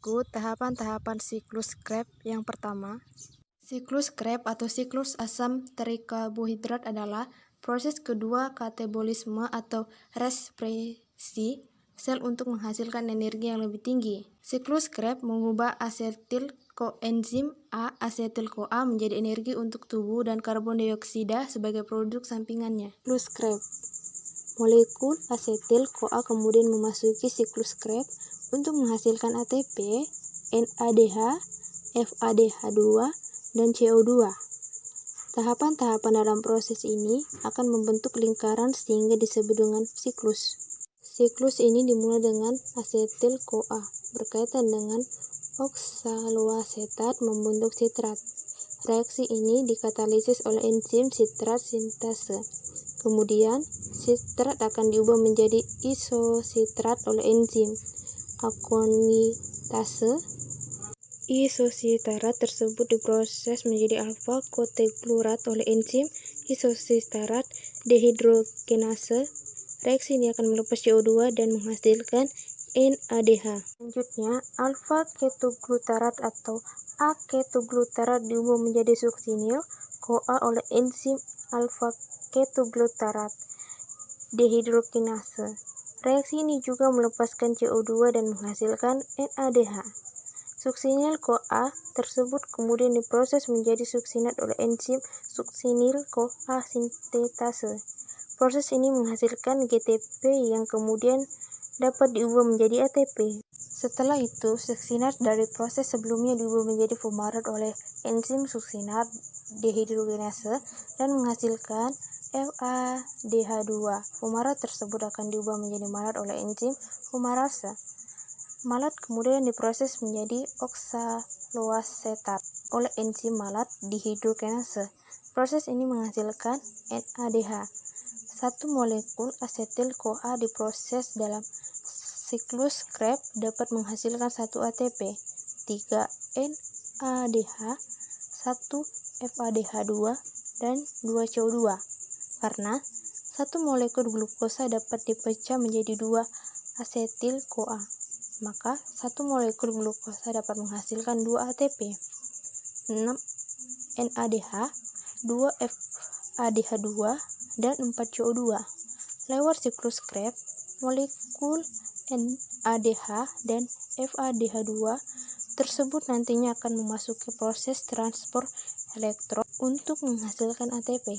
Berikut tahapan-tahapan siklus Krebs yang pertama. Siklus Krebs atau siklus asam trikarbohidrat adalah proses kedua katabolisme atau respirasi sel untuk menghasilkan energi yang lebih tinggi. Siklus Krebs mengubah asetil koenzim A-asetil-CoA menjadi energi untuk tubuh dan karbon dioksida sebagai produk sampingannya. Siklus Krebs. Molekul asetil-CoA kemudian memasuki siklus Krebs untuk menghasilkan ATP, NADH, FADH2, dan CO2. Tahapan-tahapan dalam proses ini akan membentuk lingkaran sehingga disebut dengan siklus. Siklus ini dimulai dengan asetil-CoA berkaitan dengan oksaloasetat membentuk sitrat. Reaksi ini dikatalisis oleh enzim sitrat sintase. Kemudian, sitrat akan diubah menjadi isositrat oleh enzim akonitase. Isositrat tersebut diproses menjadi alfa-koteglurat oleh enzim isositrat dehidrogenase. Reaksi ini akan melepas CO2 dan menghasilkan NADH. Selanjutnya, alfa-ketoglutarat atau A-ketoglutarat diubah menjadi suksinil CoA oleh enzim alfa-ketoglutarat dehidrogenase. Reaksi ini juga melepaskan CO2 dan menghasilkan NADH. Suksinil CoA tersebut kemudian diproses menjadi suksinat oleh enzim suksinil CoA sintetase. Proses ini menghasilkan GTP yang kemudian dapat diubah menjadi ATP. Setelah itu, suksinat dari proses sebelumnya diubah menjadi fumarat oleh enzim suksinat dehidrogenase dan menghasilkan FADH2. Fumarat tersebut akan diubah menjadi malat oleh enzim fumarase. Malat kemudian diproses menjadi oksaloasetat oleh enzim malat dehidrogenase. Proses ini menghasilkan NADH. Satu molekul asetil-CoA diproses dalam siklus Krebs dapat menghasilkan 1 ATP, 3 NADH, 1 FADH2, dan 2 CO2. Karena satu molekul glukosa dapat dipecah menjadi 2 asetil-CoA, maka satu molekul glukosa dapat menghasilkan 2 ATP, 6 NADH, 2 FADH2, dan 4 CO2. Lewat siklus Krebs, molekul NADH dan FADH2 tersebut nantinya akan memasuki proses transport elektron untuk menghasilkan ATP.